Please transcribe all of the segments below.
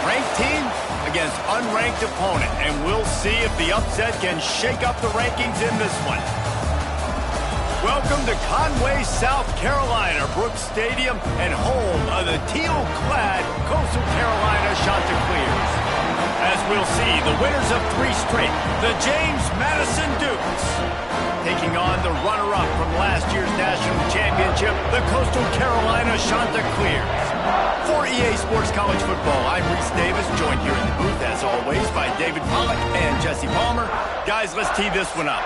Ranked team against unranked opponent, and we'll see if the upset can shake up the rankings in this one. Welcome to Conway, South Carolina, Brooks Stadium, and home of the teal-clad Coastal Carolina Chanticleers. As we'll see, the winners of 3 straight, the James Madison Dukes, taking on the runner-up from last year's national championship, the Coastal Carolina Chanticleers. For EA Sports College Football, I'm Reese Davis, joined here in the booth, as always, by David Pollack and Jesse Palmer. Guys, let's tee this one up.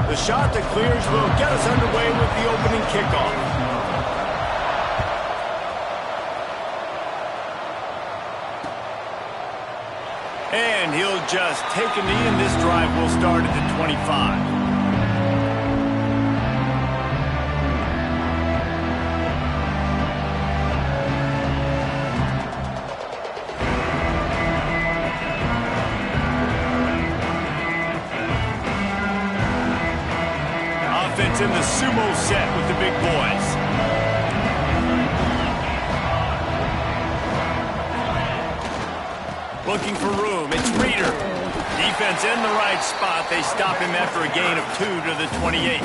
The Chanticleers will get us underway with the opening kickoff. And he'll just take a knee, and this drive will start at the 25. In the sumo set with the big boys. Looking for room, it's Reeder. Defense in the right spot. They stop him after a gain of 2 to the 28.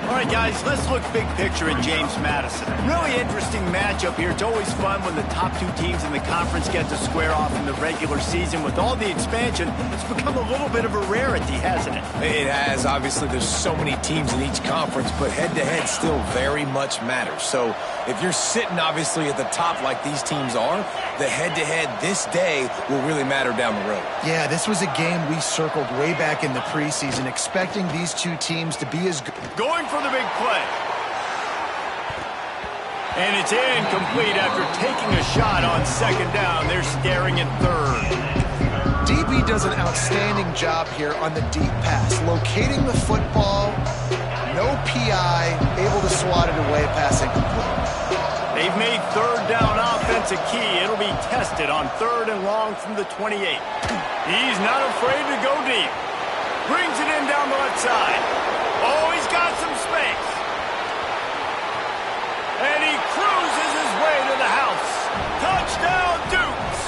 All right, guys, let's look big picture at James Madison. Really interesting matchup here. It's always fun when the top 2 teams in the conference get to square off in the regular season. With all the expansion, it's become a little bit of a rarity, hasn't it? It has. Obviously, there's so many teams in each conference, but head-to-head still very much matters. So if you're sitting, obviously, at the top like these teams are, the head-to-head this day will really matter down the road. Yeah, this was a game we circled way back in the preseason, expecting these 2 teams to be as good. Going for the big play. And it's incomplete after taking a shot on 2nd down. They're staring at 3rd. DB does an outstanding job here on the deep pass, locating the football, no PI, able to swat it away, pass incomplete. They've made 3rd down offense a key. It'll be tested on 3rd and long from the 28. He's not afraid to go deep. Brings it in down the left side. Oh, he's got some space. And he cruises his way to the house. Touchdown, Dukes!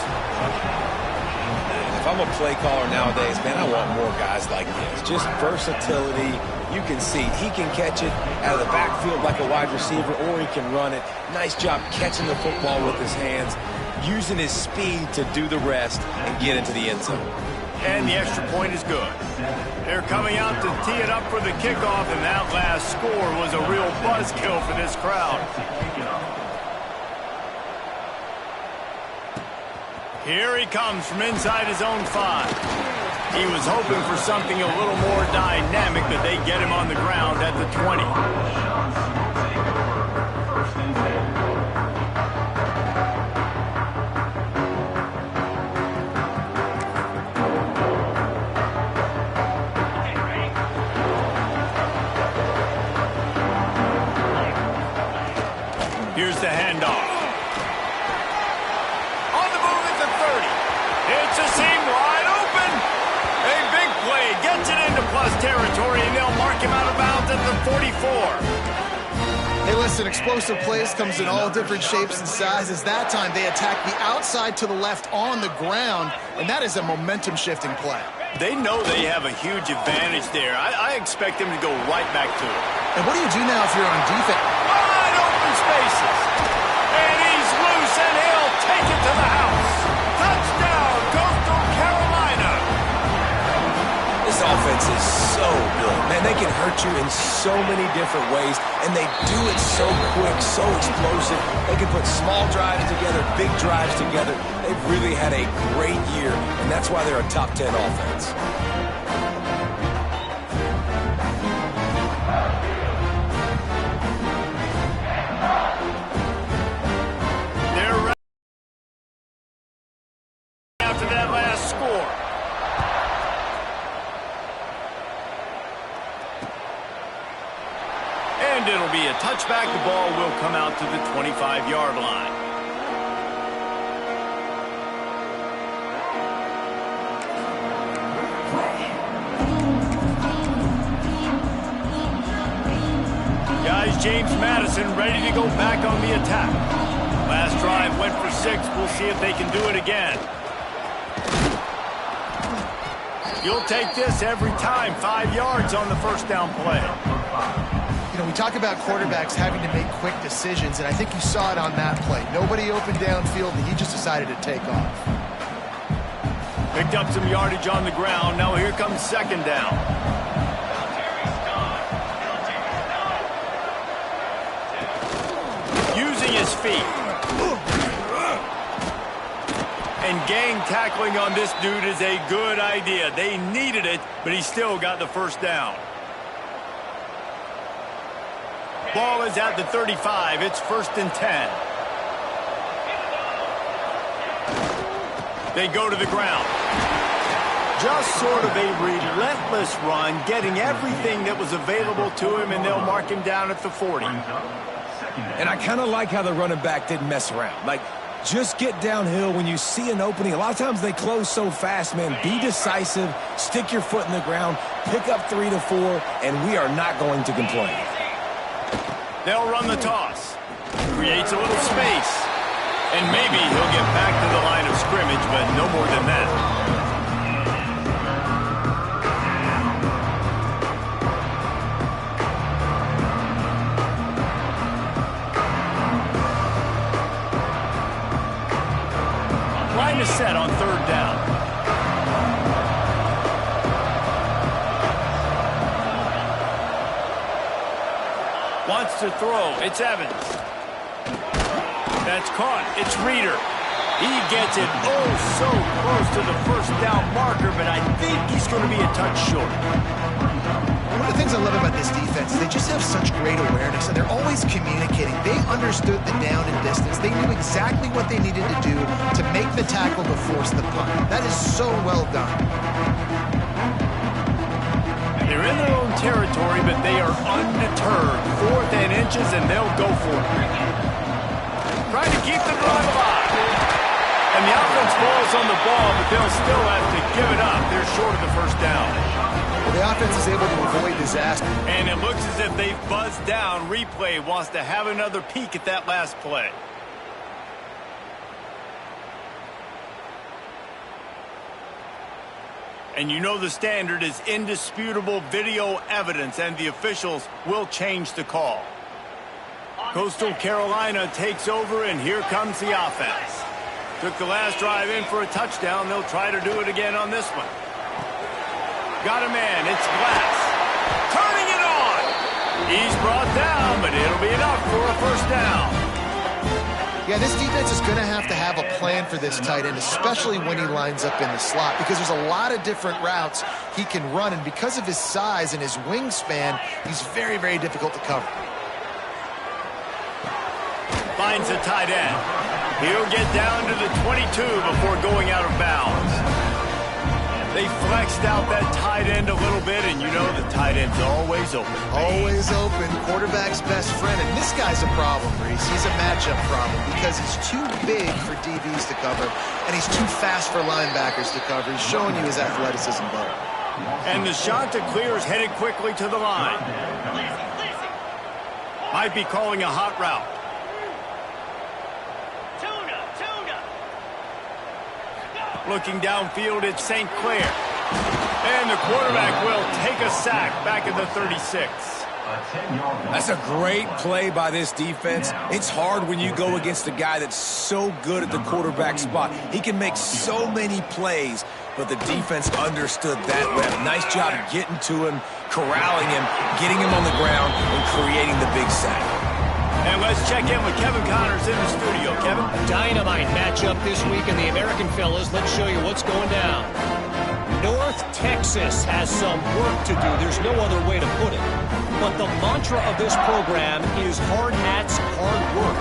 If I'm a play caller nowadays, man, I want more guys like this. Just versatility. You can see he can catch it out of the backfield like a wide receiver, or he can run it. Nice job catching the football with his hands, using his speed to do the rest and get into the end zone. And the extra point is good. They're coming out to tee it up for the kickoff, and that last score was a real buzzkill for this crowd. Here he comes from inside his own 5. He was hoping for something a little more dynamic, but they get him on the ground at the 20. Here's the handoff. On the move at the 30. It's a seam wide open. A big play gets it into plus territory, and they'll mark him out of bounds at the 44. Hey, listen, explosive plays comes in all different shapes and sizes. That time they attack the outside to the left on the ground, and that is a momentum-shifting play. They know they have a huge advantage there. I expect them to go right back to it. And what do you do now if you're on defense? Wide open spaces. And he's loose, and he'll take it to the house. Touchdown, Coastal Carolina. This offense is so good. Man, they can hurt you in so many different ways, and they do it so quick, so explosive. They can put small drives together, big drives together. They've really had a great year, and that's why they're a top 10 offense. And it'll be a touchback. The ball will come out to the 25-yard line. Guys, James Madison ready to go back on the attack. Last drive went for 6. We'll see if they can do it again. You'll take this every time. 5 yards on the first down play. You know, we talk about quarterbacks having to make quick decisions, and I think you saw it on that play. Nobody opened downfield, and he just decided to take off. Picked up some yardage on the ground. Now here comes second down. Using his feet. And gang tackling on this dude is a good idea. They needed it, but he still got the first down. Ball is at the 35. It's 1st and 10. They go to the ground. Just sort of a relentless run, getting everything that was available to him, and they'll mark him down at the 40. And I kind of like how the running back didn't mess around. Like, just get downhill when you see an opening. A lot of times they close so fast, man. Be decisive, stick your foot in the ground, pick up 3 to 4, and we are not going to complain. They'll run the toss. Creates a little space. And maybe he'll get back to the line of scrimmage, but no more than that. Line is set on 3rd down. Wants to throw. It's Evans. That's caught. It's Reeder. He gets it so close to the first down marker, but I think he's going to be a touch short. One of the things I love about this defense is they just have such great awareness, and they're always communicating. They understood the down and distance. They knew exactly what they needed to do to make the tackle to force the punt. That is so well done. They're in their own territory, but they are undeterred. 4th and inches, and they'll go for it. Trying to keep the drive alive. And the offense falls on the ball, but they'll still have to give it up. They're short of the first down. Well, the offense is able to avoid disaster. And it looks as if they've buzzed down. Replay wants to have another peek at that last play. And you know the standard is indisputable video evidence, and the officials will change the call. Coastal Carolina takes over, and here comes the offense. Took the last drive in for a touchdown. They'll try to do it again on this one. Got a man. It's Glass. Turning it on. He's brought down, but it'll be enough for a first down. Yeah, this defense is going to have a plan for this tight end, especially when he lines up in the slot, because there's a lot of different routes he can run, and because of his size and his wingspan, he's very, very difficult to cover. Finds a tight end. He'll get down to the 22 before going out of bounds. They flexed out that tight end a little bit, and you know the tight end's always open. Always open. Quarterback's best friend, and this guy's a problem, Reese. He's a matchup problem because he's too big for DBs to cover, and he's too fast for linebackers to cover. He's showing you his athleticism there. And the Chanticleer is headed quickly to the line. Might be calling a hot route. Looking downfield, it's St. Clair. And the quarterback will take a sack back at the 36. That's a great play by this defense. It's hard when you go against a guy that's so good at the quarterback spot. He can make so many plays, but the defense understood that rep. Nice job getting to him, corralling him, getting him on the ground, and creating the big sack. And let's check in with Kevin Connors in the studio. Kevin? Dynamite matchup this week in the American Fellas. Let's show you what's going down. North Texas has some work to do. There's no other way to put it. But the mantra of this program is hard hats, hard work.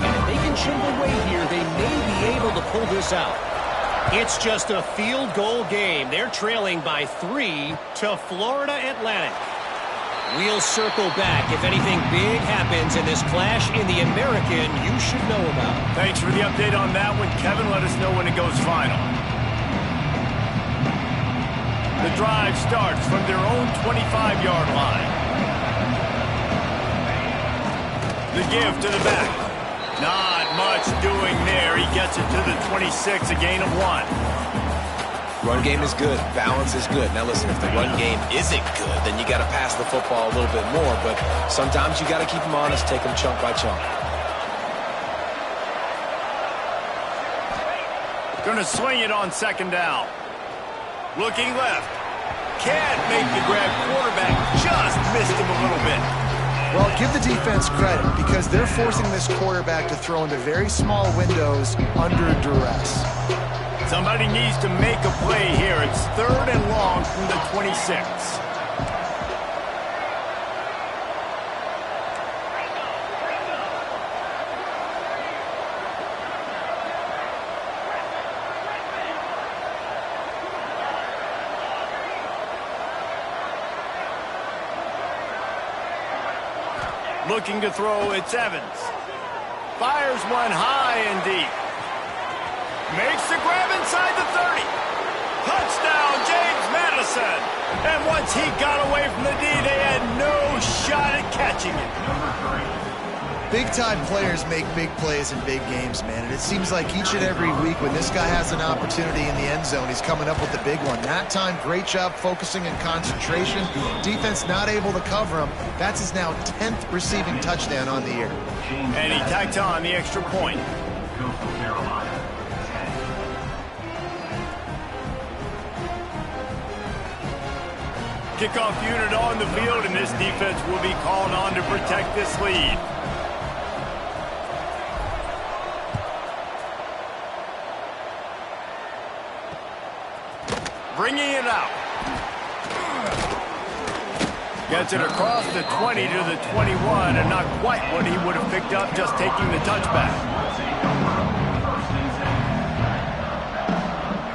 And if they can chip away here, they may be able to pull this out. It's just a field goal game. They're trailing by 3 to Florida Atlantic. We'll circle back. If anything big happens in this clash in the American, you should know about. Thanks for the update on that one, Kevin. Let us know when it goes final. The drive starts from their own 25-yard line. The give to the back. Not much doing there. He gets it to the 26, a gain of 1. Run game is good. Balance is good. Now listen, if the run game isn't good, then you got to pass the football a little bit more. But sometimes you got to keep them honest, take them chunk by chunk. Going to swing it on second down. Looking left. Can't make the grab. Quarterback just missed him a little bit. Well, give the defense credit because they're forcing this quarterback to throw into very small windows under duress. Somebody needs to make a play here. It's 3rd and long from the 26. Looking to throw, it's Evans. Fires one high and deep. Makes the grab inside the 30. Touchdown, James Madison. And once he got away from the D, they had no shot at catching it. Big-time players make big plays in big games, man. And it seems like each and every week when this guy has an opportunity in the end zone, he's coming up with the big one. That time, great job focusing and concentration. Defense not able to cover him. That's his now 10th receiving touchdown on the year. And he tacked on the extra point. Kickoff unit on the field, and this defense will be called on to protect this lead. Bringing it out. Gets it across the 20 to the 21, and not quite what he would have picked up just taking the touchback.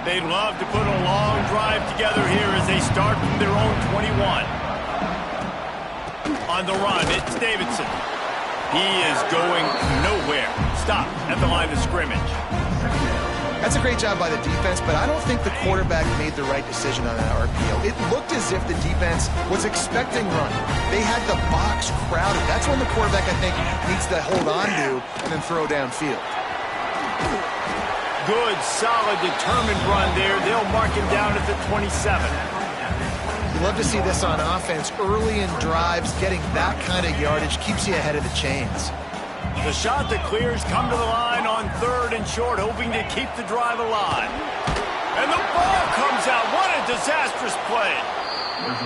They'd love to put a long drive together here as they start from their own 21. On the run, it's Davidson. He is going nowhere. Stop at the line of scrimmage. That's a great job by the defense, but I don't think the quarterback made the right decision on that RPO. It looked as if the defense was expecting run. They had the box crowded. That's when the quarterback, I think, needs to hold on to and then throw downfield. Good, solid, determined run there. They'll mark him down at the 27. You love to see this on offense. Early in drives, getting that kind of yardage keeps you ahead of the chains. The shot that clears come to the line on 3rd and short, hoping to keep the drive alive. And the ball comes out. What a disastrous play.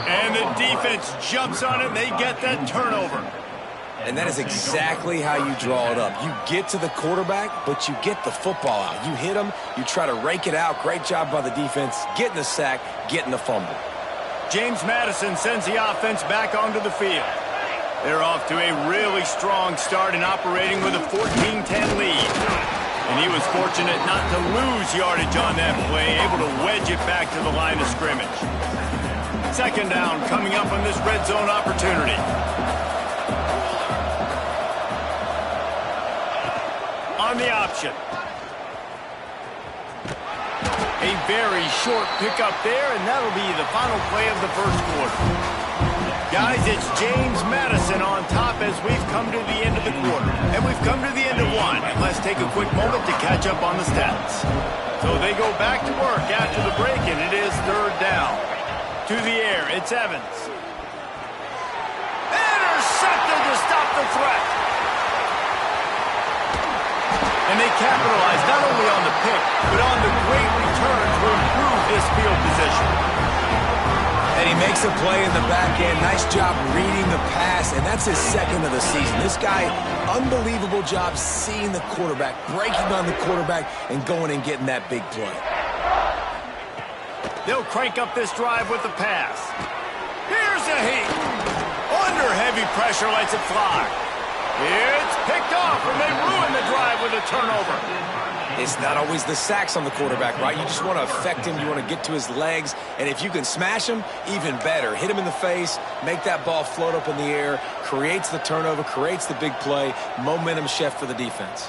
And the defense jumps on it, and they get that turnover. And that is exactly how you draw it up. You get to the quarterback, but you get the football out. You hit him, you try to rake it out. Great job by the defense, getting the sack, getting the fumble. James Madison sends the offense back onto the field. They're off to a really strong start and operating with a 14-10 lead. And he was fortunate not to lose yardage on that play, able to wedge it back to the line of scrimmage. 2nd down coming up on this red zone opportunity. On the option. A very short pickup there, and that'll be the final play of the first quarter. Guys, it's James Madison on top as we've come to the end of the quarter. And we've come to the end of one. And let's take a quick moment to catch up on the stats. So they go back to work after the break, and it is 3rd down. To the air, it's Evans. Intercepted to stop the threat. And they capitalize not only on the pick, but on the great return to improve this field position. And he makes a play in the back end. Nice job reading the pass, and that's his 2nd of the season. This guy, unbelievable job seeing the quarterback, breaking on the quarterback, and going and getting that big play. They'll crank up this drive with the pass. Here's a heat. Under heavy pressure, lets it fly. It's picked off, and they ruin the drive with a turnover. It's not always the sacks on the quarterback, right? You just want to affect him. You want to get to his legs. And if you can smash him, even better. Hit him in the face, make that ball float up in the air, creates the turnover, creates the big play. Momentum shift for the defense.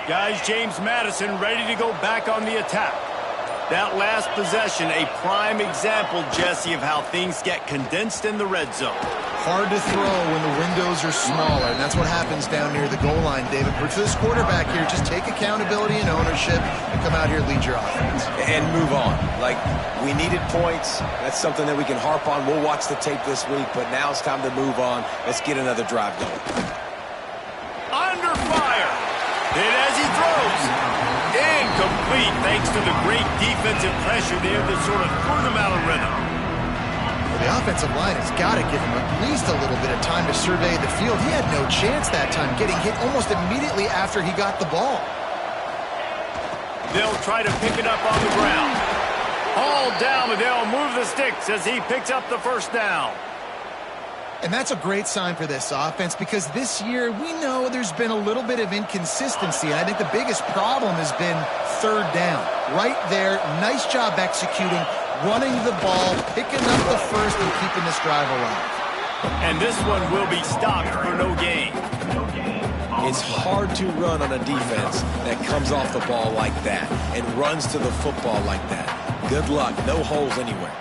Guys, James Madison ready to go back on the attack. That last possession, a prime example, Jesse, of how things get condensed in the red zone. Hard to throw when the windows are smaller, and that's what happens down near the goal line, David. But for this quarterback here, just take accountability and ownership and come out here and lead your offense. And move on. Like, we needed points. That's something that we can harp on. We'll watch the tape this week, but now it's time to move on. Let's get another drive going. Under fire. Hit as he throws. Incomplete, thanks to the great defensive pressure there that sort of threw them out of rhythm. Well, the offensive line has got to give him at least a little bit of time to survey the field. He had no chance that time, getting hit almost immediately after he got the ball. They'll try to pick it up on the ground. Hauled down, but they'll move the sticks as he picks up the first down. And that's a great sign for this offense because this year we know there's been a little bit of inconsistency. And I think the biggest problem has been third down. Right there, nice job executing, running the ball, picking up the first, and keeping this drive alive. And this one will be stopped for no gain. It's hard to run on a defense that comes off the ball like that and runs to the football like that. Good luck. No holes anywhere.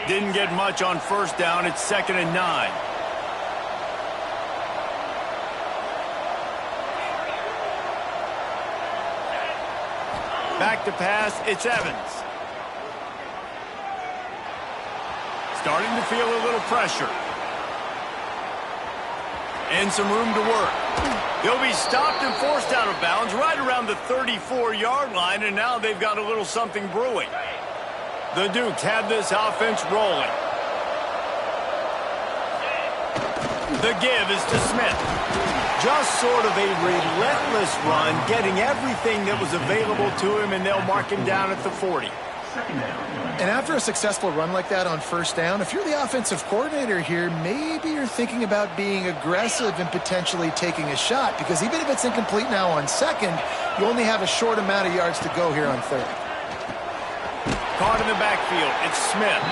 Didn't get much on first down. It's 2nd and 9. Back to pass. It's Evans. Starting to feel a little pressure. And some room to work. He'll be stopped and forced out of bounds right around the 34-yard line, and now they've got a little something brewing. The Dukes have this offense rolling. The give is to Smith. Just sort of a relentless run, getting everything that was available to him, and they'll mark him down at the 40. And after a successful run like that on first down, if you're the offensive coordinator here, maybe you're thinking about being aggressive and potentially taking a shot, because even if it's incomplete now on second, you only have a short amount of yards to go here on third. Caught in the backfield, it's Smith.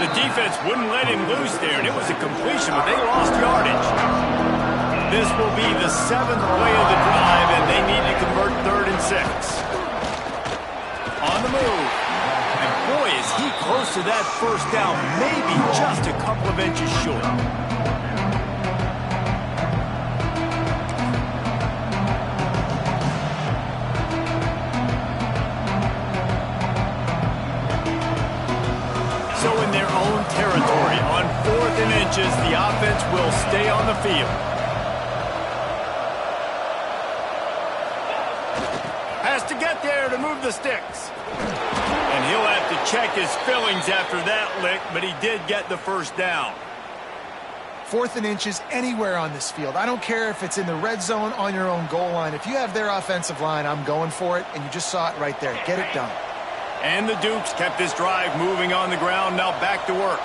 The defense wouldn't let him loose there, and it was a completion, but they lost yardage. This will be the 7th play of the drive, and they need to convert 3rd and 6. On the move. And boy, is he close to that first down, maybe just a couple of inches short. So in their own territory, on 4th and inches, the offense will stay on the field. Has to get there to move the sticks. And he'll have to check his fillings after that lick, but he did get the first down. 4th and inches anywhere on this field. I don't care if it's in the red zone, on your own goal line. If you have their offensive line, I'm going for it, and you just saw it right there. Get it done. And the Dukes kept this drive moving on the ground. Now back to work.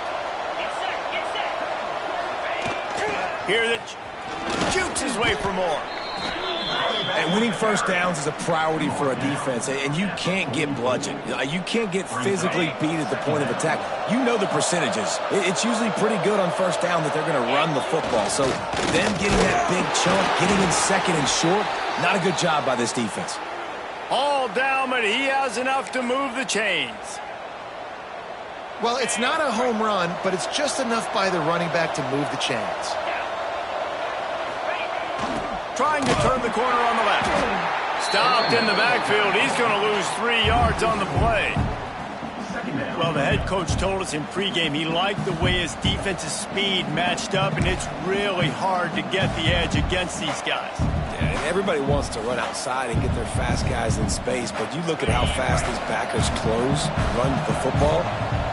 Here that jukes his way for more. And winning first downs is a priority for a defense, and you can't get bludgeoned. You can't get physically beat at the point of attack. You know the percentages. It's usually pretty good on first down that they're going to run the football. So them getting that big chunk, getting in second and short, not a good job by this defense. All down, but he has enough to move the chains. Well, it's not a home run, but it's just enough by the running back to move the chains. Trying to turn the corner on the left. Stopped in the backfield. He's going to lose 3 yards on the play. Well, the head coach told us in pregame he liked the way his defensive speed matched up, and it's really hard to get the edge against these guys. Yeah, and everybody wants to run outside and get their fast guys in space, but you look at how fast these backers close, run the football.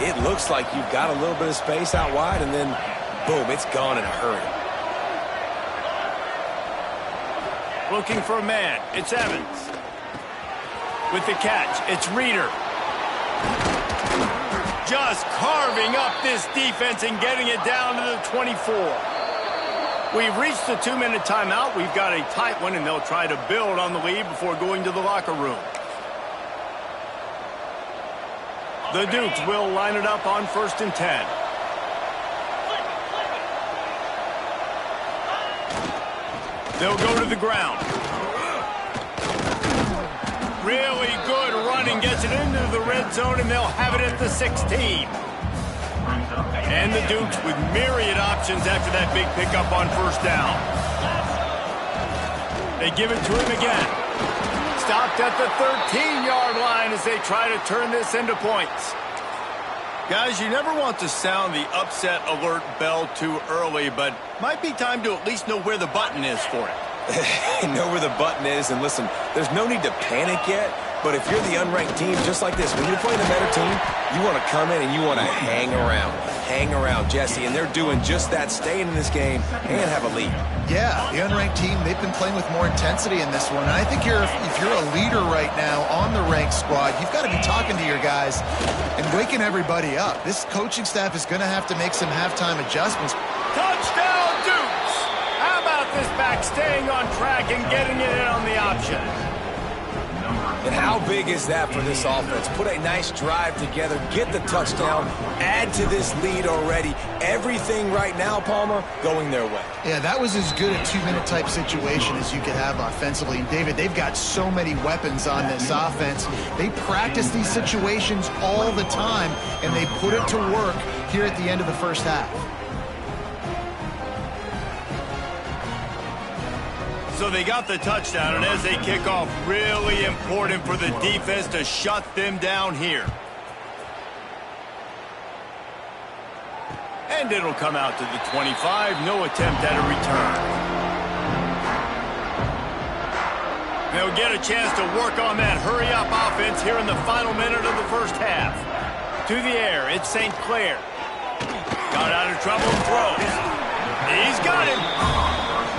It looks like you've got a little bit of space out wide, and then, boom, it's gone in a hurry. Looking for a man. It's Evans. With the catch, it's Reeder. Just carving up this defense and getting it down to the 24. We've reached the 2-minute timeout. We've got a tight one, and they'll try to build on the lead before going to the locker room. The Dukes will line it up on 1st and 10. They'll go to the ground. Really good running, gets it into the red zone, and they'll have it at the 16. And the Dukes with myriad options after that big pickup on 1st down. They give it to him again. Stopped at the 13-yard line as they try to turn this into points. Guys, you never want to sound the upset alert bell too early, but might be time to at least know where the button is for it. Know where the button is, and listen, there's no need to panic yet, but if you're the unranked team, just like this, when you're playing a better team, you want to come in and you want to hang around. Hang around, Jesse, and they're doing just that, staying in this game and have a lead. Yeah, the unranked team, they've been playing with more intensity in this one. And I think if you're a leader right now on the ranked squad, you've got to be talking to your guys and waking everybody up. This coaching staff is going to have to make some halftime adjustments. Touchdown, Dukes! How about this back staying on track and getting it in on the option? And how big is that for this offense? Put a nice drive together, get the touchdown, add to this lead already. Everything right now, Palmer, going their way. Yeah, that was as good a 2-minute type situation as you could have offensively. And David, they've got so many weapons on this offense. They practice these situations all the time, and they put it to work here at the end of the first half. So they got the touchdown, and as they kick off, really important for the defense to shut them down here. And it'll come out to the 25. No attempt at a return. They'll get a chance to work on that hurry-up offense here in the final minute of the first half. To the air, it's St. Clair. Got out of trouble and throws. He's got him.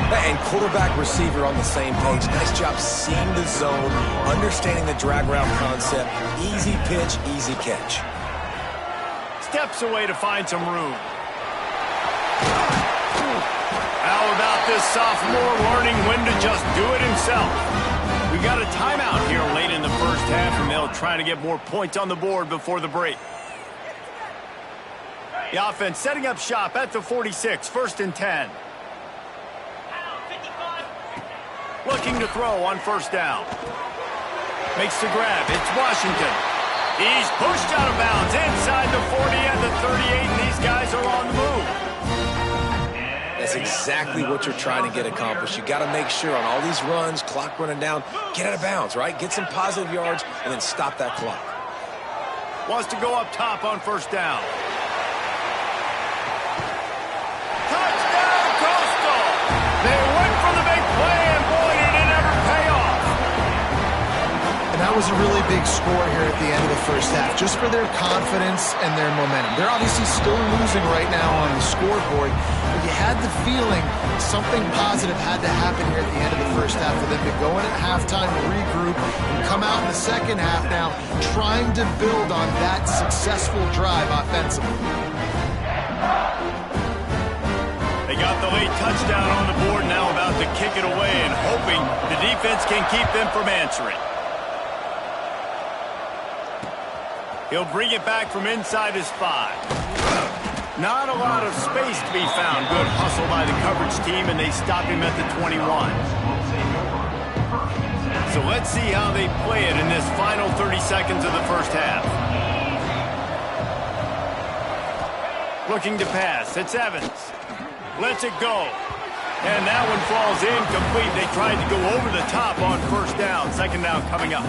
And quarterback receiver on the same page. Nice job seeing the zone, understanding the drag route concept. Easy pitch, easy catch. Steps away to find some room. How about this sophomore learning when to just do it himself? We got a timeout here late in the first half, and they'll try to get more points on the board before the break. The offense setting up shop at the 46, 1st and 10. Looking to throw on 1st down. Makes the grab. It's Washington. He's pushed out of bounds inside the 40 and the 38, and these guys are on the move. That's exactly what you're trying to get accomplished. You got to make sure on all these runs, clock running down, get out of bounds, right? Get some positive yards and then stop that clock. Wants to go up top on 1st down. Touchdown, Coastal! They went for the big play, and boy, did it ever pay off. And that was a really big score here at the end of the first half, just for their confidence and their momentum. They're obviously still losing right now on the scoreboard, but you had the feeling something positive had to happen here at the end of the first half for them to go in at halftime, regroup, and come out in the second half now trying to build on that successful drive offensively. They got the late touchdown on the board, now about to kick it away and hoping the defense can keep them from answering. He'll bring it back from inside his 5. Not a lot of space to be found. Good hustle by the coverage team, and they stop him at the 21. So let's see how they play it in this final 30 seconds of the first half. Looking to pass. It's Evans. Lets it go. And that one falls incomplete. They tried to go over the top on 1st down. 2nd down coming up.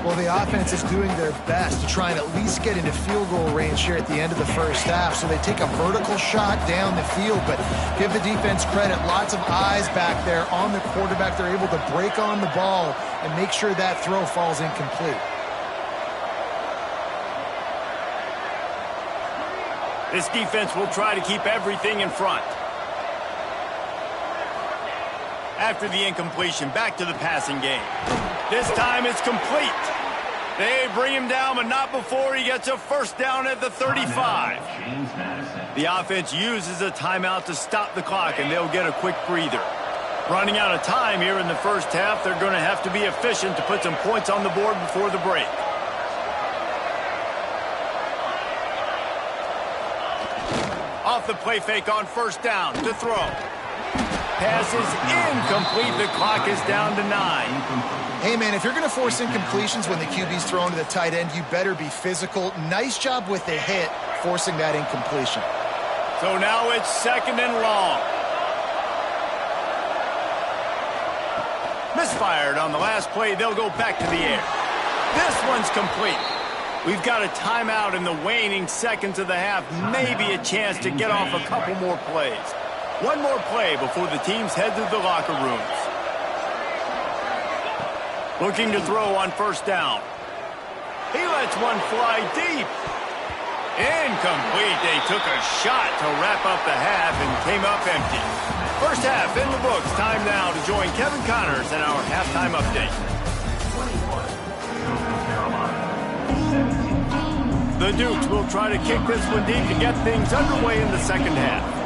Well, the offense is doing their best to try and at least get into field goal range here at the end of the first half. So they take a vertical shot down the field, but give the defense credit. Lots of eyes back there on the quarterback. They're able to break on the ball and make sure that throw falls incomplete. This defense will try to keep everything in front. After the incompletion, back to the passing game. This time it's complete. They bring him down, but not before he gets a first down at the 35. The offense uses a timeout to stop the clock, and they'll get a quick breather. Running out of time here in the first half, they're going to have to be efficient to put some points on the board before the break. Off the play fake on first down to throw. Pass is incomplete. The clock is down to 9. Hey, man, if you're going to force incompletions when the QB's thrown to the tight end, you better be physical. Nice job with the hit, forcing that incompletion. So now it's 2nd and long. Misfired on the last play. They'll go back to the air. This one's complete. We've got a timeout in the waning seconds of the half. Maybe a chance to get off a couple more plays. One more play before the teams head to the locker rooms. Looking to throw on first down. He lets one fly deep. Incomplete. They took a shot to wrap up the half and came up empty. First half in the books. Time now to join Kevin Connors in our halftime update. The Dukes will try to kick this one deep to get things underway in the second half.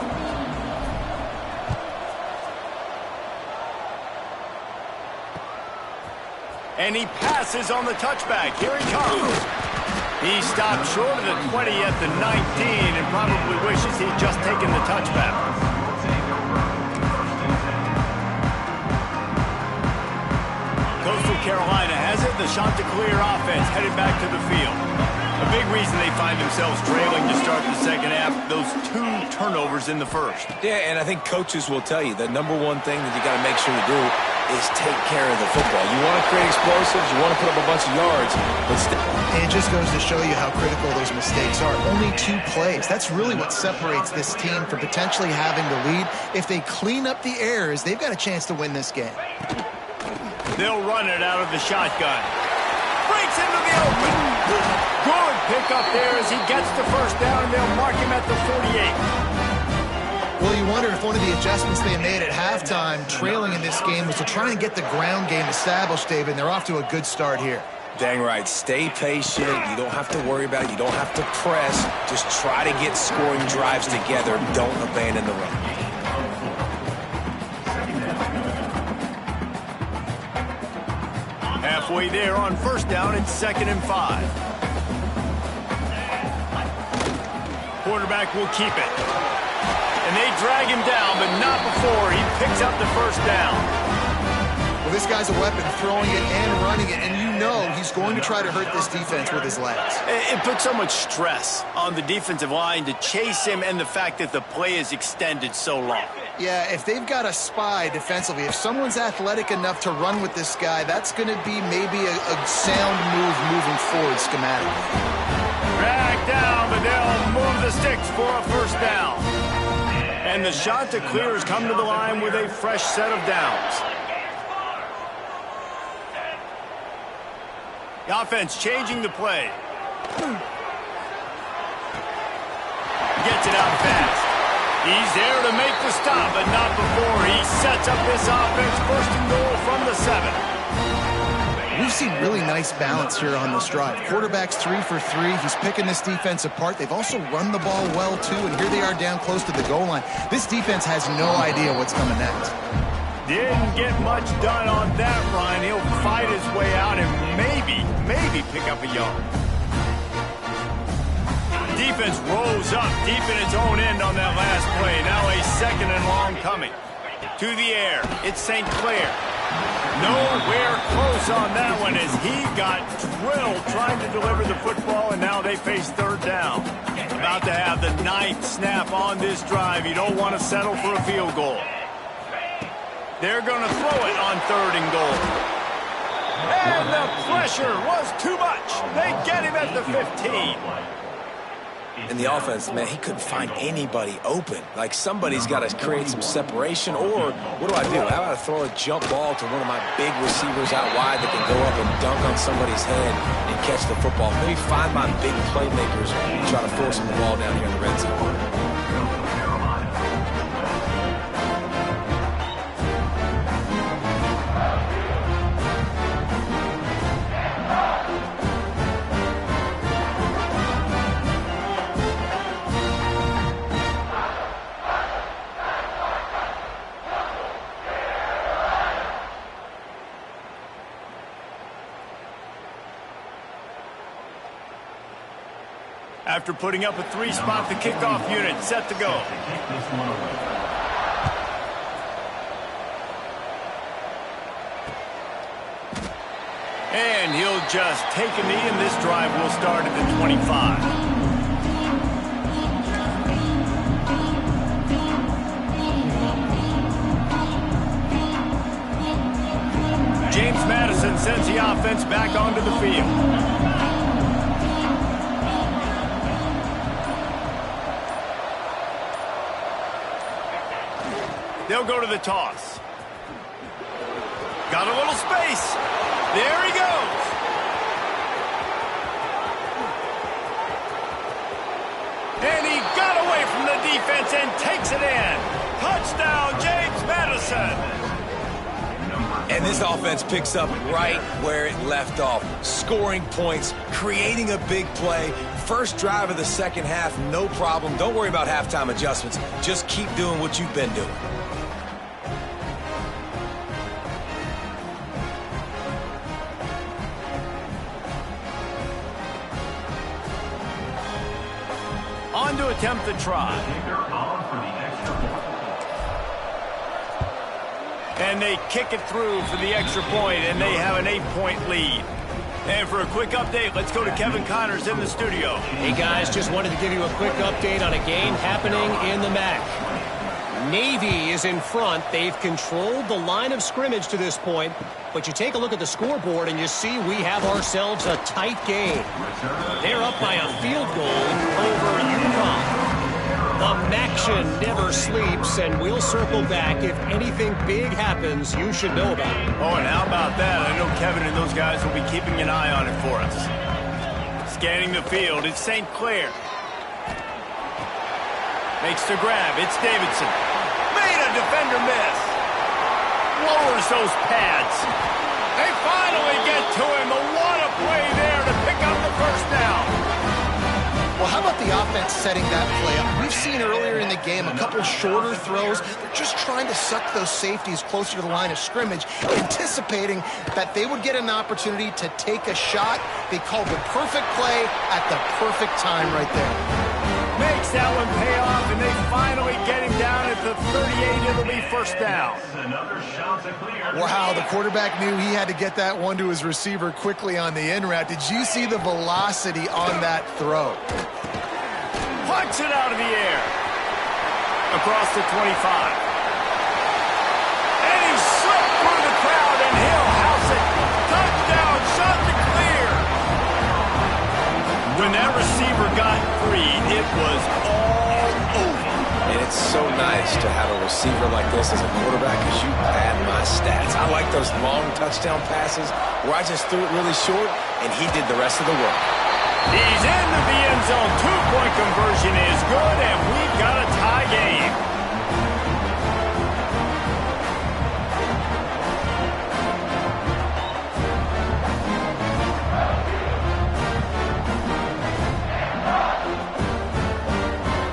And he passes on the touchback. Here he comes. He stopped short of the 20 at the 19 and probably wishes he'd just taken the touchback. Coastal Carolina has it. The Chanticleer offense headed back to the field. A big reason they find themselves trailing to start the second half, those 2 turnovers in the first. Yeah, and I think coaches will tell you the number one thing that you got to make sure to do is take care of the football. You want to create explosives, you want to put up a bunch of yards, but and it just goes to show you how critical those mistakes are. Only 2 plays. That's really what separates this team from potentially having the lead. If they clean up the errors, they've got a chance to win this game. They'll run it out of the shotgun. Breaks into the open. Good pick up there as he gets the first down, and they'll mark him at the 48. Well, you wonder if one of the adjustments they made at halftime, trailing in this game, was to try and get the ground game established, David, and they're off to a good start here. Dang right. Stay patient. You don't have to worry about it. You don't have to press. Just try to get scoring drives together. Don't abandon the run. Halfway there on first down, it's 2nd and 5. Quarterback will keep it. And they drag him down, but not before he picks up the first down. Well, this guy's a weapon, throwing it and running it, and you know he's going to try to hurt this defense with his legs. It puts so much stress on the defensive line to chase him, and the fact that the play is extended so long. Yeah, if they've got a spy defensively, if someone's athletic enough to run with this guy, that's going to be maybe a sound move moving forward schematically. Drag down, but they'll move the sticks for a first down. And the Chanticleers come to the line with a fresh set of downs. The offense changing the play. Gets it out fast. He's there to make the stop, but not before he sets up this offense. First and goal from the 7. We've seen really nice balance here on this drive. Quarterback's 3 for 3. He's picking this defense apart. They've also run the ball well, too, and here they are down close to the goal line. This defense has no idea what's coming next. Didn't get much done on that run. He'll fight his way out and maybe pick up a yard. Defense rolls up deep in its own end on that last play. Now a 2nd and long coming. To the air, it's St. Clair. Nowhere close on that one as he got drilled trying to deliver the football, and now they face 3rd down. About to have the 9th snap on this drive. You don't want to settle for a field goal. They're going to throw it on 3rd and goal. And the pressure was too much. They get him at the 15. And the offense, man, he couldn't find anybody open. Like, somebody's got to create some separation, or what do? How about I throw a jump ball to one of my big receivers out wide that can go up and dunk on somebody's head and catch the football? Maybe find my big playmakers and try to force them the ball down here in the red zone. After putting up a 3-spot, the kickoff unit set to go. And he'll just take a knee, and this drive will start at the 25. James Madison sends the offense back onto the field. They'll go to the toss. Got a little space. There he goes. And he got away from the defense and takes it in. Touchdown, James Madison. And this offense picks up right where it left off. Scoring points, creating a big play. First drive of the second half, no problem. Don't worry about halftime adjustments. Just keep doing what you've been doing. On to attempt the try. And they kick it through for the extra point, and they have an 8-point lead. And for a quick update, let's go to Kevin Connors in the studio. Hey, guys, just wanted to give you a quick update on a game happening in the MAC. Navy is in front. They've controlled the line of scrimmage to this point. But you take a look at the scoreboard, and you see we have ourselves a tight game. They're up by a field goal over Utah. The Maction never sleeps, and we'll circle back. If anything big happens, you should know about it. Oh, and how about that? I know Kevin and those guys will be keeping an eye on it for us. Scanning the field, it's St. Clair. Makes the grab, it's Davidson. Made a defender miss. Lowers those pads. They finally get to him. What a play there to pick up the first down. Well, how about the offense setting that play up? We've seen earlier in the game a couple shorter throws. They're just trying to suck those safeties closer to the line of scrimmage, anticipating that they would get an opportunity to take a shot. They called the perfect play at the perfect time right there. Makes that one pay off, and they finally get him down at the 38. It'll be first down. Wow, the quarterback knew he had to get that one to his receiver quickly on the in route. Did you see the velocity on that throw? Punch it out of the air. Across the 25. And he slipped through the crowd, and he'll house it. Touchdown, shot to clear. When that receiver got freed, it was all over. And it's so nice to have a receiver like this as a quarterback because you pad my stats. I like those long touchdown passes where I just threw it really short, and he did the rest of the work. He's into the end zone. 2-point conversion is good, and we've got a tie game.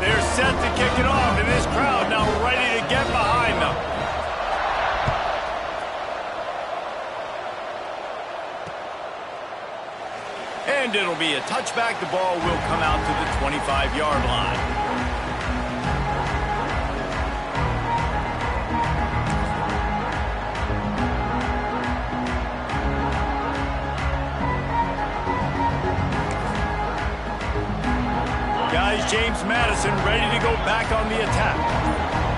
They're set to kick it off, and this crowd now ready to get behind them. And it'll be a touchback. The ball will come out to the 25-yard line. Guys, James Madison ready to go back on the attack.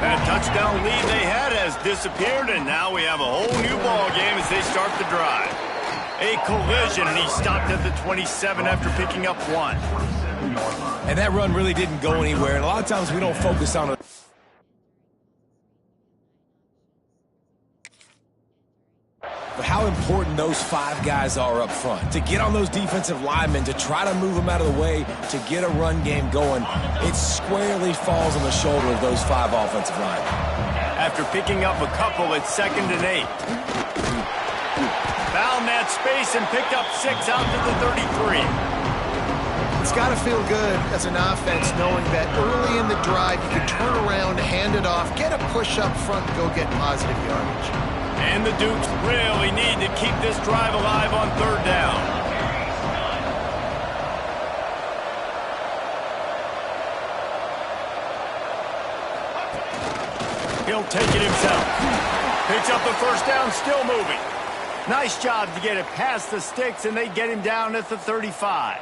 That touchdown lead they had has disappeared, and now we have a whole new ball game as they start the drive. A collision, and he stopped at the 27 after picking up one. And that run really didn't go anywhere, and a lot of times we don't focus on it. But how important those 5 guys are up front. To get on those defensive linemen, to try to move them out of the way, to get a run game going, it squarely falls on the shoulder of those 5 offensive linemen. After picking up a couple, it's 2nd and 8. Found that space and picked up 6 out to the 33. It's got to feel good as an offense knowing that early in the drive you can turn around, hand it off, get a push up front, and go get positive yardage. And the Dukes really need to keep this drive alive on 3rd down. he'll take it himself. Picks up the first down, still moving. Nice job to get it past the sticks, and they get him down at the 35.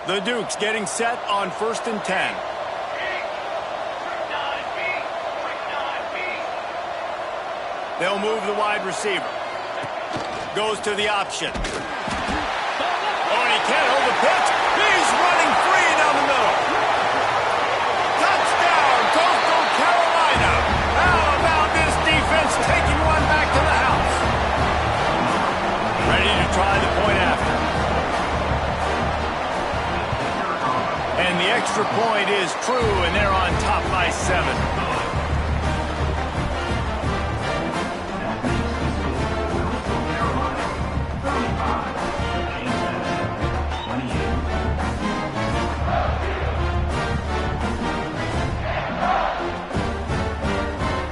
The Dukes getting set on 1st and 10. They'll move the wide receiver. Goes to the option. Oh, and he can't hold the pitch. He's running free down the middle. Touchdown, Coastal Carolina. How about this defense taking one back to the house? Ready to try the point after. And the extra point is true, and they're on top by 7.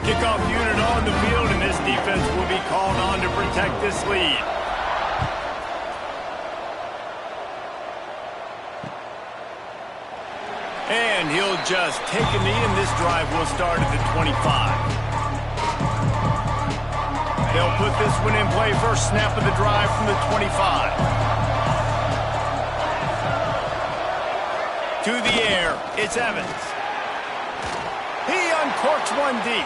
Kickoff unit on the field, and this defense will be called on to protect this lead. And he'll just take a knee, and this drive will start at the 25. They'll put this one in play first snap of the drive from the 25. To the air, it's Evans. He uncorks one deep.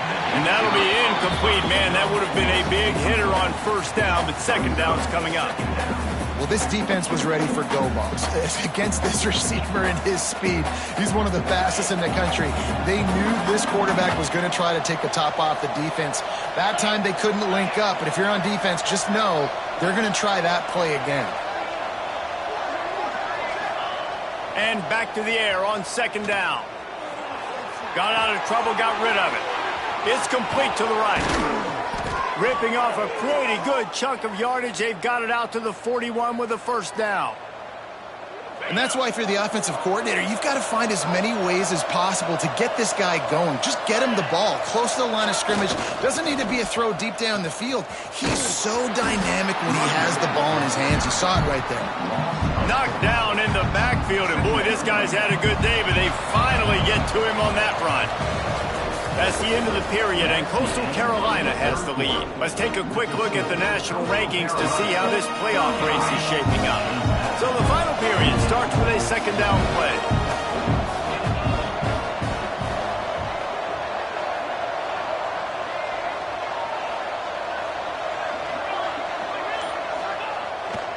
And that'll be incomplete, man. That would have been a big hitter on 1st down, but 2nd down's coming up. Well, this defense was ready for go balls. Against this receiver and his speed, he's one of the fastest in the country. They knew this quarterback was going to try to take the top off the defense. That time they couldn't link up, but if you're on defense, just know they're going to try that play again. And back to the air on 2nd down. Got out of trouble, got rid of it. It's complete to the right. Ripping off a pretty good chunk of yardage. They've got it out to the 41 with a 1st down. And that's why if you're the offensive coordinator, you've got to find as many ways as possible to get this guy going. Just get him the ball close to the line of scrimmage. Doesn't need to be a throw deep down the field. He's so dynamic when he has the ball in his hands. You saw it right there. Knocked down in the backfield, and boy, this guy's had a good day, but they finally get to him on that run. That's the end of the period, and Coastal Carolina has the lead. Let's take a quick look at the national rankings to see how this playoff race is shaping up. So the final period starts with a 2nd down play.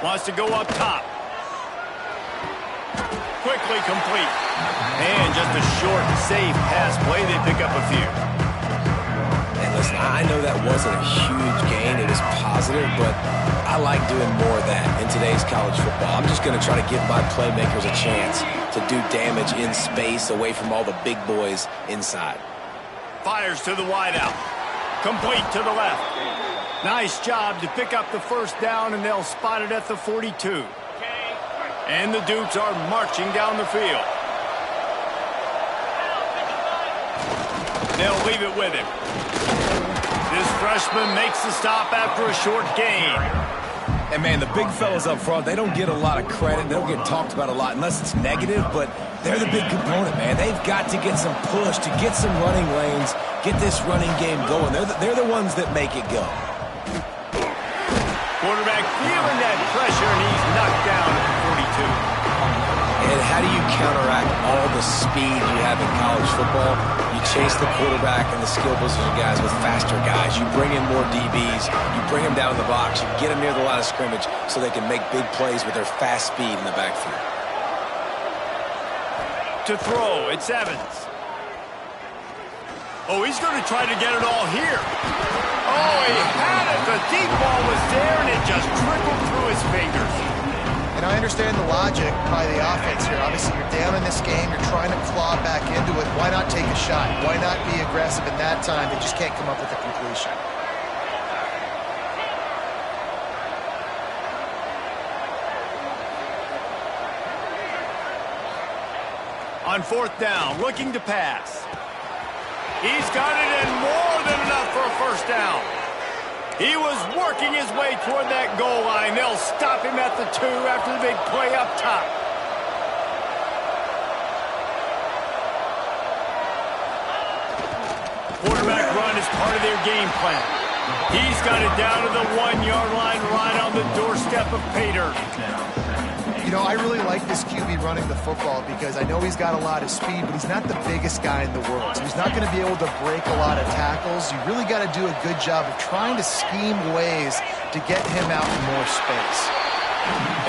Wants to go up top. Quickly complete. And just a short, safe pass play. They pick up a few. And listen, I know that wasn't a huge gain. It was positive, but I like doing more of that in today's college football. I'm just going to try to give my playmakers a chance to do damage in space away from all the big boys inside. Fires to the wideout. Complete to the left. Nice job to pick up the 1st down, and they'll spot it at the 42. And the Dukes are marching down the field. They'll leave it with him. This freshman makes the stop after a short gain. And, man, the big fellas up front, they don't get a lot of credit. They don't get talked about a lot unless it's negative, but they're the big component, man. They've got to get some push, to get some running lanes, get this running game going. They're the ones that make it go. Quarterback feeling that pressure, and he's knocked down at the 42. And how do you counteract all the speed you have in college football? You chase the quarterback and the skill position guys with faster guys. You bring in more DBs. You bring them down in the box. You get them near the line of scrimmage so they can make big plays with their fast speed in the backfield. To throw, it's Evans. Oh, he's going to try to get it all here. Oh, he had it. The deep ball was there, and it just trickled through his fingers. And I understand the logic by the offense here. Obviously, you're down in this game. You're trying to claw back into it. Why not take a shot? Why not be aggressive in that time? They just can't come up with a completion. On 4th down, looking to pass. He's got it, and more than enough for a 1st down. He was working his way toward that goal line. They'll stop him at the 2 after the big play up top. Quarterback run is part of their game plan. He's got it down to the 1-yard line right on the doorstep of pay dirt. You know, I really like this QB running the football because I know he's got a lot of speed, but he's not the biggest guy in the world. So he's not going to be able to break a lot of tackles. You really got to do a good job of trying to scheme ways to get him out in more space.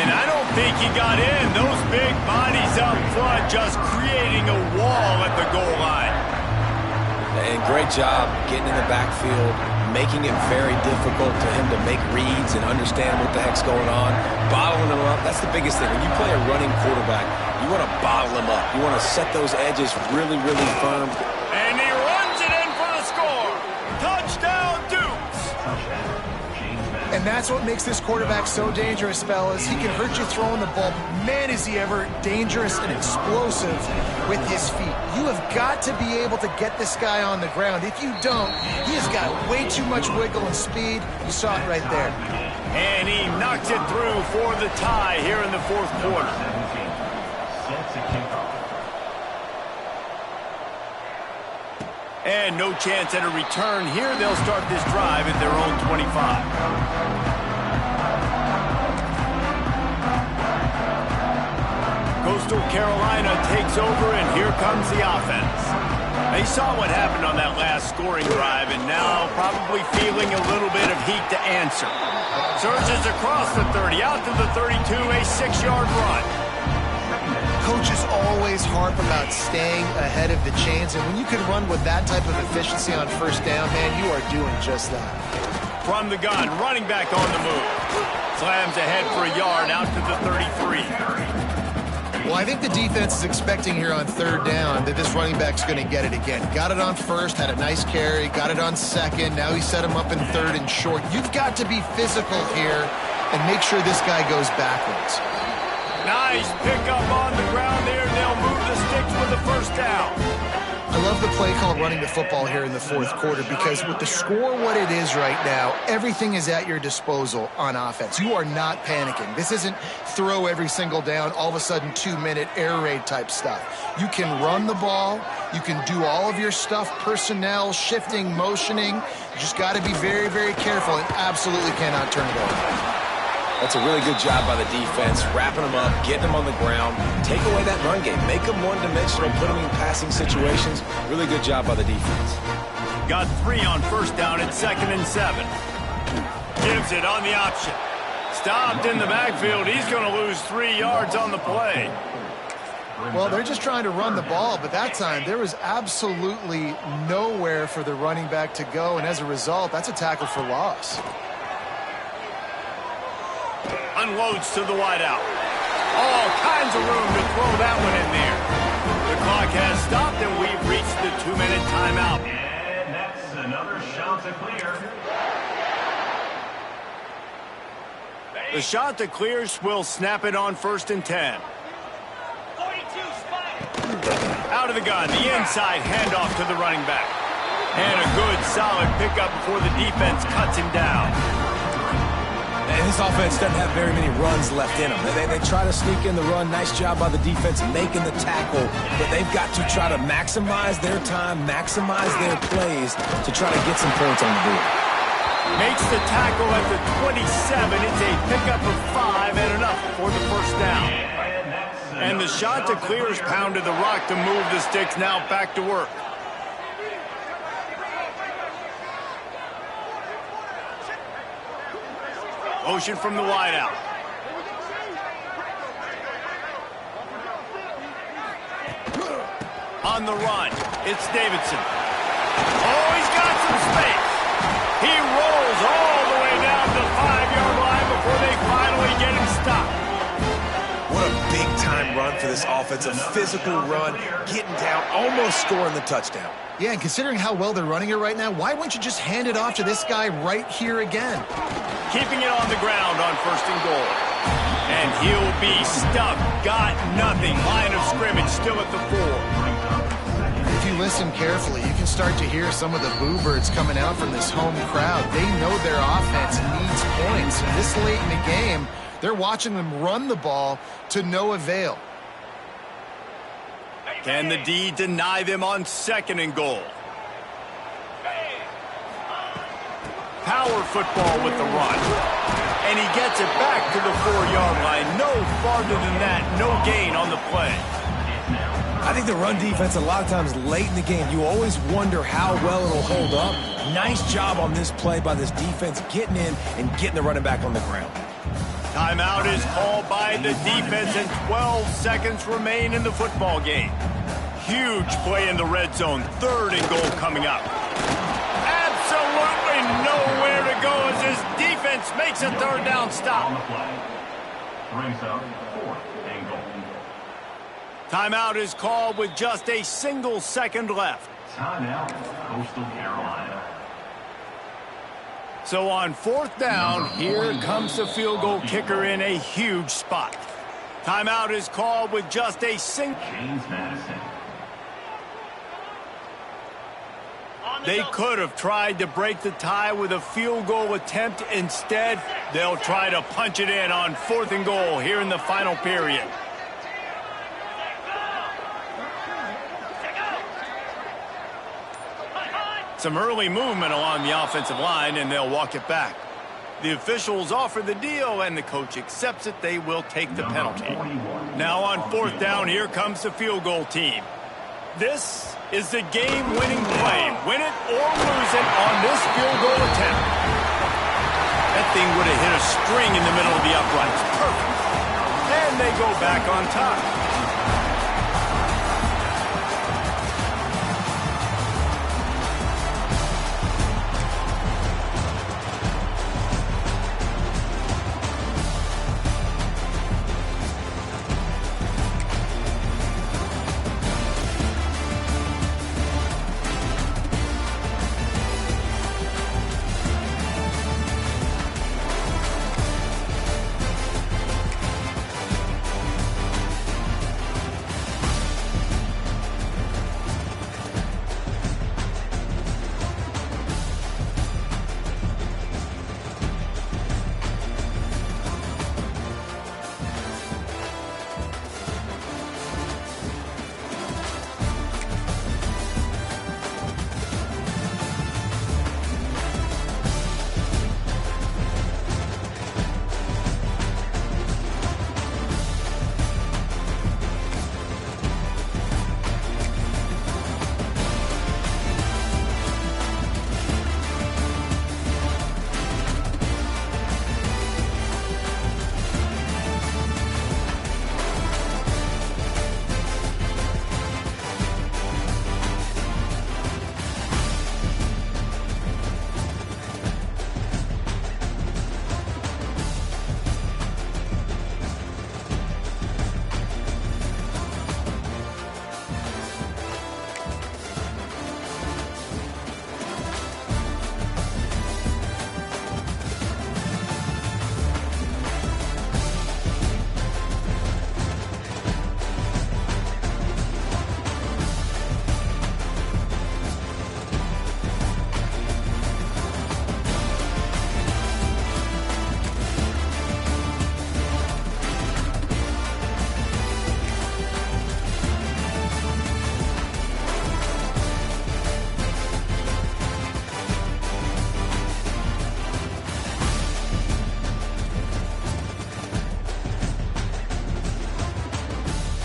And I don't think he got in. Those big bodies up front just creating a wall at the goal line. And great job getting in the backfield, making it very difficult to him to make reads and understand what the heck's going on. Bottling him up, that's the biggest thing. When you play a running quarterback, you want to bottle him up. You want to set those edges really, really firm. And he runs it in for the score. Touchdown, Dukes. And that's what makes this quarterback so dangerous, fellas. He can hurt you throwing the ball. Man, is he ever dangerous and explosive with his feet. You have got to be able to get this guy on the ground. If you don't, he has got way too much wiggle and speed. You saw it right there. And he knocks it through for the tie here in the 4th quarter. And no chance at a return here. They'll start this drive at their own 25. Coastal Carolina takes over, and here comes the offense. They saw what happened on that last scoring drive, and now probably feeling a little bit of heat to answer. Surges across the 30, out to the 32, a 6-yard run. Coaches always harp about staying ahead of the chains, and when you can run with that type of efficiency on first down, man, you are doing just that. From the gun, running back on the move. Slams ahead for a yard, out to the 33. Well, I think the defense is expecting here on 3rd down that this running back's going to get it again. Got it on 1st, had a nice carry, got it on 2nd, now he set him up in 3rd and short. You've got to be physical here and make sure this guy goes backwards. Nice pickup on the ground there, and they'll move the sticks with the 1st down. I love the play called running the football here in the 4th quarter because with the score what it is right now, everything is at your disposal on offense. You are not panicking. This isn't throw every single down, all of a sudden 2-minute air raid type stuff. You can run the ball. You can do all of your stuff, personnel, shifting, motioning. You just got to be very, very careful and absolutely cannot turn it over. That's a really good job by the defense, wrapping them up, getting them on the ground, take away that run game, make them one-dimensional, put them in passing situations. Really good job by the defense. Got 3 on 1st down at 2nd and 7. Gives it on the option. Stopped in the backfield. He's going to lose 3 yards on the play. Well, they're just trying to run the ball, but that time there was absolutely nowhere for the running back to go, and as a result, that's a tackle for loss. Unloads to the wideout. All kinds of room to throw that one in there. The clock has stopped, and we've reached the 2-minute timeout. And that's another shot to clear. The shot that clears will snap it on 1st and 10. Out of the gun, the inside handoff to the running back. And a good, solid pickup before the defense cuts him down. And this offense doesn't have very many runs left in them. They try to sneak in the run. Nice job by the defense making the tackle. But they've got to try to maximize their time, maximize their plays to try to get some points on the board. Makes the tackle at the 27. It's a pickup of 5 and enough for the 1st down. And the shot to clear is pounded the rock to move the sticks. Now back to work. Motion from the wideout. On the run, it's Davidson. Oh, he's got some space. He rolls all the way down the 5-yard line before they finally get him stopped. What a big-time run for this offense. A physical run, getting down, almost scoring the touchdown. Yeah, and considering how well they're running it right now, why wouldn't you just hand it off to this guy right here again? Keeping it on the ground on 1st and goal. And he'll be stuck. Got nothing. Line of scrimmage still at the 4. If you listen carefully, you can start to hear some of the boo birds coming out from this home crowd. They know their offense needs points. And this late in the game, they're watching them run the ball to no avail. Can the D deny them on 2nd and goal? Power football with the run. And he gets it back to the 4-yard line. No farther than that. No gain on the play. I think the run defense, a lot of times late in the game, you always wonder how well it'll hold up. Nice job on this play by this defense, getting in and getting the running back on the ground. Timeout is called by the defense, and 12 seconds remain in the football game. Huge play in the red zone. 3rd and goal coming up. Absolutely nowhere to go as his defense makes a 3rd down stop. On the play. Brings up 4th and goal. Timeout is called with just a single second left. Timeout, Coastal Carolina. So on 4th down, here comes the field goal kicker in a huge spot. Timeout is called with just a single. James Madison. They could have tried to break the tie with a field goal attempt. Instead, they'll try to punch it in on 4th and goal here in the final period. Some early movement along the offensive line, and they'll walk it back. The officials offer the deal, and the coach accepts it. They will take the penalty. Now on 4th down, here comes the field goal team. This is the game-winning play. Win it or lose it on this field goal attempt. That thing would have hit a string in the middle of the uprights. Perfect. And they go back on top.